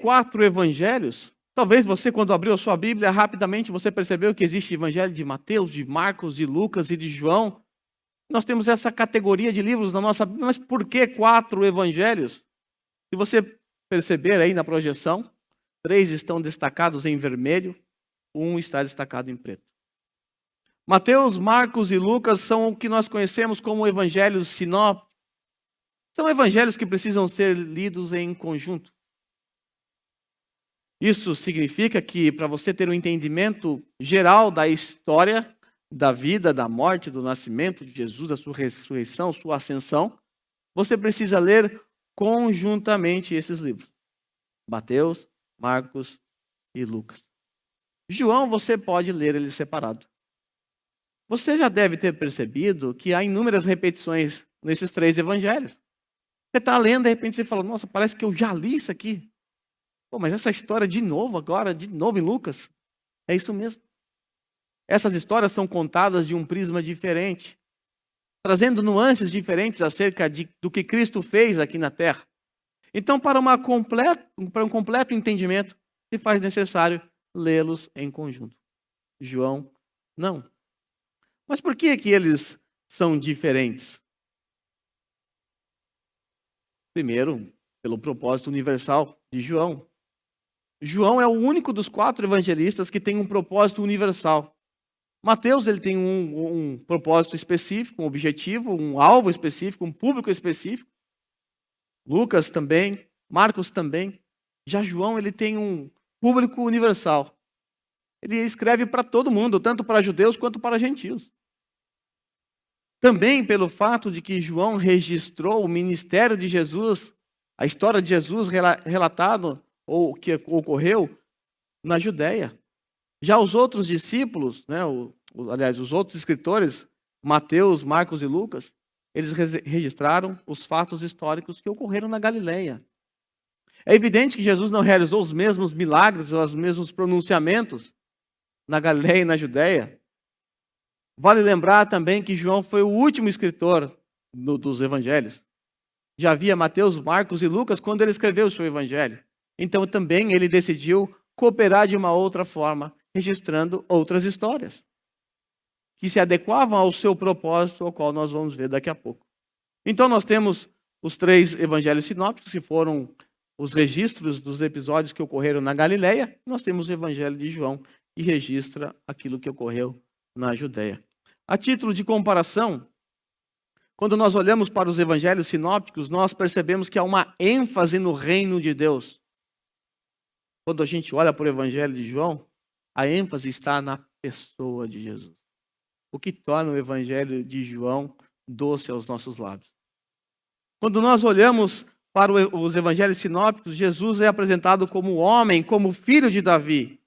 4 evangelhos? Talvez você, quando abriu a sua Bíblia, rapidamente você percebeu que existe evangelho de Mateus, de Marcos, de Lucas e de João. Nós temos essa categoria de livros na nossa Bíblia, mas por que 4 evangelhos? Se você perceber aí na projeção, 3 estão destacados em vermelho, 1 está destacado em preto. Mateus, Marcos e Lucas são o que nós conhecemos como evangelhos sinópticos. São evangelhos que precisam ser lidos em conjunto. Isso significa que, para você ter um entendimento geral da história, da vida, da morte, do nascimento de Jesus, da sua ressurreição, sua ascensão, você precisa ler conjuntamente esses livros. Mateus, Marcos e Lucas. João, você pode ler ele separado. Você já deve ter percebido que há inúmeras repetições nesses 3 evangelhos. Você está lendo, de repente você fala, nossa, parece que eu já li isso aqui. Pô, mas essa história de novo agora, de novo em Lucas? É isso mesmo. Essas histórias são contadas de um prisma diferente, trazendo nuances diferentes acerca do que Cristo fez aqui na Terra. Então, para um completo entendimento, se faz necessário lê-los em conjunto. João, não. Mas por que eles são diferentes? Primeiro, pelo propósito universal de João. João é o único dos 4 evangelistas que tem um propósito universal. Mateus ele tem um propósito específico, um objetivo, um alvo específico, um público específico. Lucas também, Marcos também. Já João ele tem um público universal. Ele escreve para todo mundo, tanto para judeus quanto para gentios. Também pelo fato de que João registrou o ministério de Jesus, a história de Jesus relatado, ou que ocorreu na Judéia. Já os outros discípulos, aliás, os outros escritores, Mateus, Marcos e Lucas, eles registraram os fatos históricos que ocorreram na Galileia. É evidente que Jesus não realizou os mesmos milagres, os mesmos pronunciamentos na Galileia e na Judéia. Vale lembrar também que João foi o último escritor dos evangelhos. Já havia Mateus, Marcos e Lucas quando ele escreveu o seu evangelho. Então também ele decidiu cooperar de uma outra forma, registrando outras histórias que se adequavam ao seu propósito, ao qual nós vamos ver daqui a pouco. Então nós temos os 3 evangelhos sinópticos, que foram os registros dos episódios que ocorreram na Galileia. Nós temos o evangelho de João, que registra aquilo que ocorreu na Judéia. A título de comparação, quando nós olhamos para os evangelhos sinópticos, nós percebemos que há uma ênfase no reino de Deus. Quando a gente olha para o evangelho de João, a ênfase está na pessoa de Jesus. O que torna o evangelho de João doce aos nossos lábios. Quando nós olhamos para os evangelhos sinópticos, Jesus é apresentado como homem, como filho de Davi.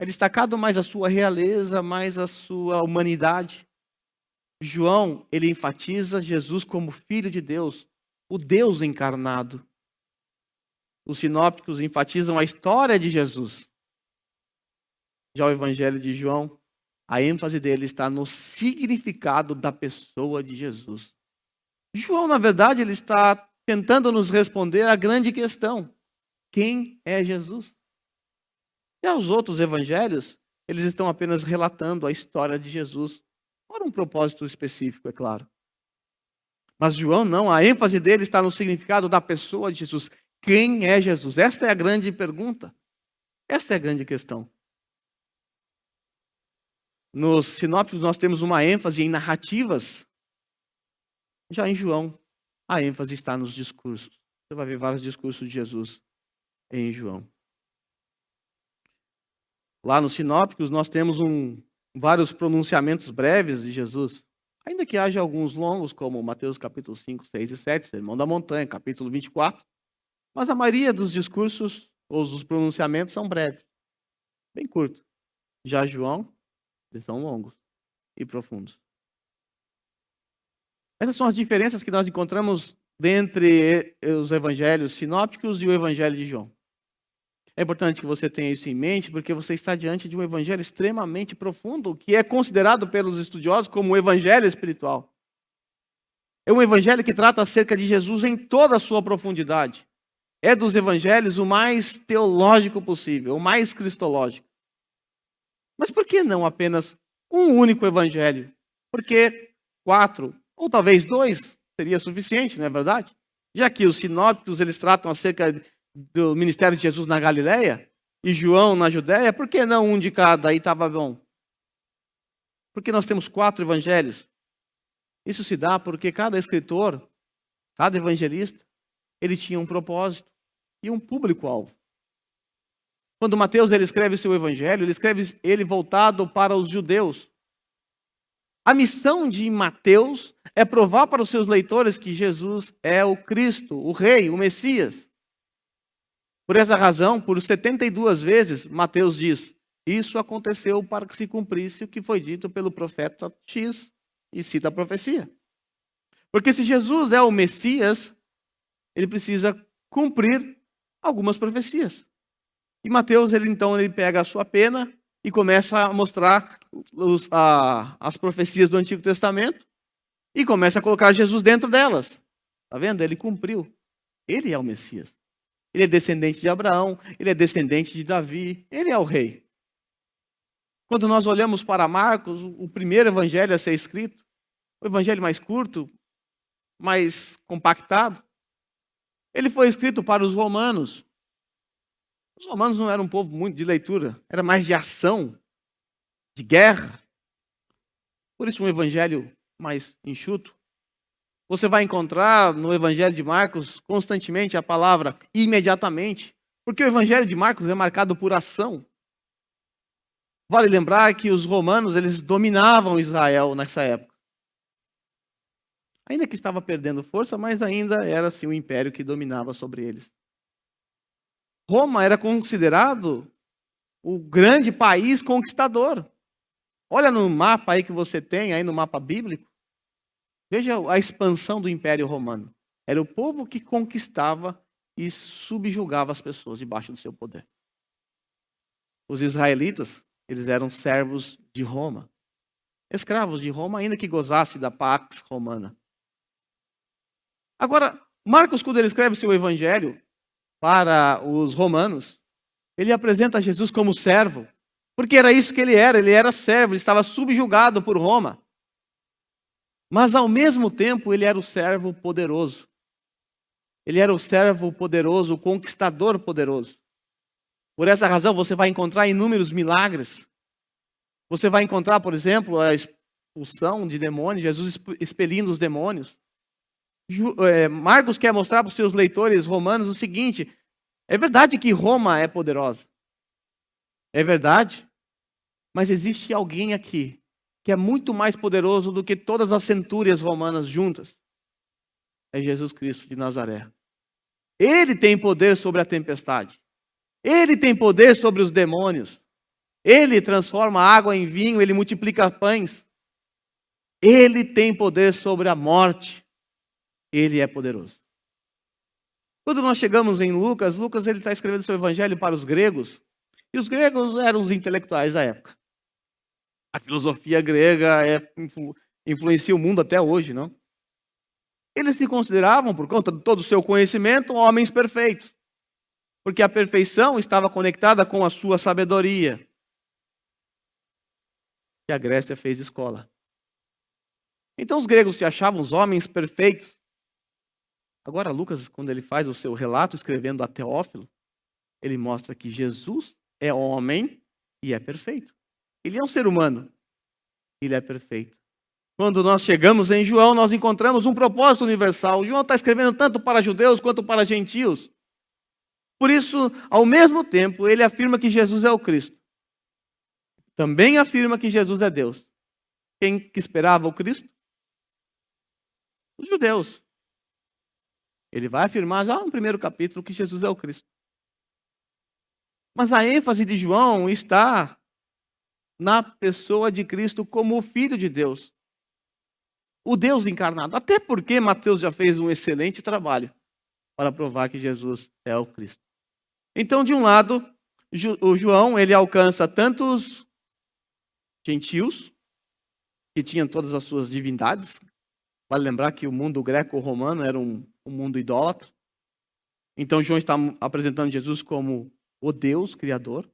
É destacado mais a sua realeza, mais a sua humanidade. João, ele enfatiza Jesus como filho de Deus, o Deus encarnado. Os sinópticos enfatizam a história de Jesus. Já o evangelho de João, a ênfase dele está no significado da pessoa de Jesus. João, na verdade, ele está tentando nos responder a grande questão: quem é Jesus? Já os outros evangelhos, eles estão apenas relatando a história de Jesus, para um propósito específico, é claro. Mas João não, a ênfase dele está no significado da pessoa de Jesus. Quem é Jesus? Esta é a grande pergunta. Esta é a grande questão. Nos sinópticos nós temos uma ênfase em narrativas. Já em João, a ênfase está nos discursos. Você vai ver vários discursos de Jesus em João. Lá nos sinópticos nós temos vários pronunciamentos breves de Jesus. Ainda que haja alguns longos, como Mateus capítulo 5, 6 e 7, Sermão da Montanha, capítulo 24. Mas a maioria dos discursos, ou dos pronunciamentos, são breves. Bem curtos. Já João, eles são longos e profundos. Essas são as diferenças que nós encontramos dentre os evangelhos sinópticos e o evangelho de João. É importante que você tenha isso em mente, porque você está diante de um evangelho extremamente profundo, que é considerado pelos estudiosos como o evangelho espiritual. É um evangelho que trata acerca de Jesus em toda a sua profundidade. é dos evangelhos o mais teológico possível, o mais cristológico. Mas por que não apenas um único evangelho? Porque 4, ou talvez 2, seria suficiente, não é verdade? Já que os sinópticos eles tratam acerca do ministério de Jesus na Galileia e João na Judéia, por que não um de cada? Aí estava bom. Porque nós temos 4 evangelhos. Isso se dá porque cada escritor, cada evangelista, ele tinha um propósito e um público-alvo. Quando Mateus ele escreve seu evangelho, ele escreve ele voltado para os judeus. A missão de Mateus é provar para os seus leitores que Jesus é o Cristo, o Rei, o Messias. Por essa razão, por 72 vezes, Mateus diz: isso aconteceu para que se cumprisse o que foi dito pelo profeta X, e cita a profecia. Porque se Jesus é o Messias, ele precisa cumprir algumas profecias. E Mateus, ele pega a sua pena e começa a mostrar as profecias do Antigo Testamento e começa a colocar Jesus dentro delas. Está vendo? Ele cumpriu. Ele é o Messias. Ele é descendente de Abraão, ele é descendente de Davi, ele é o rei. Quando nós olhamos para Marcos, o primeiro evangelho a ser escrito, o evangelho mais curto, mais compactado, ele foi escrito para os romanos. Os romanos não eram um povo muito de leitura, era mais de ação, de guerra. Por isso um evangelho mais enxuto. Você vai encontrar no evangelho de Marcos constantemente a palavra imediatamente, porque o evangelho de Marcos é marcado por ação. Vale lembrar que os romanos, eles dominavam Israel nessa época. Ainda que estava perdendo força, mas ainda era assim o império que dominava sobre eles. Roma era considerado o grande país conquistador. Olha no mapa aí que você tem, aí no mapa bíblico. Veja a expansão do Império Romano. Era o povo que conquistava e subjugava as pessoas debaixo do seu poder. Os israelitas, eles eram servos de Roma. Escravos de Roma, ainda que gozasse da pax romana. Agora, Marcos, quando ele escreve seu evangelho para os romanos, ele apresenta Jesus como servo, porque era isso que ele era servo, ele estava subjugado por Roma. Mas ao mesmo tempo ele era o servo poderoso. Ele era o servo poderoso, o conquistador poderoso. Por essa razão você vai encontrar inúmeros milagres. Você vai encontrar, por exemplo, a expulsão de demônios, Jesus expelindo os demônios. Marcos quer mostrar para os seus leitores romanos o seguinte: é verdade que Roma é poderosa. É verdade. Mas existe alguém aqui que é muito mais poderoso do que todas as centúrias romanas juntas. É Jesus Cristo de Nazaré. Ele tem poder sobre a tempestade. Ele tem poder sobre os demônios. Ele transforma água em vinho, ele multiplica pães. Ele tem poder sobre a morte. Ele é poderoso. Quando nós chegamos em Lucas, ele está escrevendo seu evangelho para os gregos. E os gregos eram os intelectuais da época. A filosofia grega influencia o mundo até hoje, não? Eles se consideravam, por conta de todo o seu conhecimento, homens perfeitos. Porque a perfeição estava conectada com a sua sabedoria. E a Grécia fez escola. Então os gregos se achavam os homens perfeitos. Agora Lucas, quando ele faz o seu relato, escrevendo a Teófilo, ele mostra que Jesus é homem e é perfeito. Ele é um ser humano. Ele é perfeito. Quando nós chegamos em João, nós encontramos um propósito universal. João está escrevendo tanto para judeus quanto para gentios. Por isso, ao mesmo tempo, ele afirma que Jesus é o Cristo. Também afirma que Jesus é Deus. Quem que esperava o Cristo? Os judeus. Ele vai afirmar já no primeiro capítulo que Jesus é o Cristo. Mas a ênfase de João está na pessoa de Cristo como o Filho de Deus. O Deus encarnado. Até porque Mateus já fez um excelente trabalho para provar que Jesus é o Cristo. Então, de um lado, o João, ele alcança tanto os gentios, que tinham todas as suas divindades. Vale lembrar que o mundo greco-romano era um mundo idólatra. Então João está apresentando Jesus como o Deus Criador.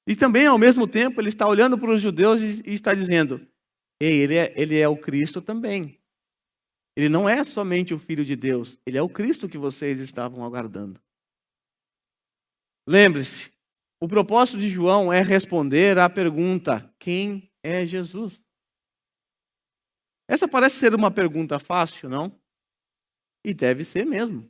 E também, ao mesmo tempo, ele está olhando para os judeus e está dizendo: ei, ele é o Cristo também. Ele não é somente o Filho de Deus, ele é o Cristo que vocês estavam aguardando. Lembre-se, o propósito de João é responder à pergunta: quem é Jesus? Essa parece ser uma pergunta fácil, não? E deve ser mesmo.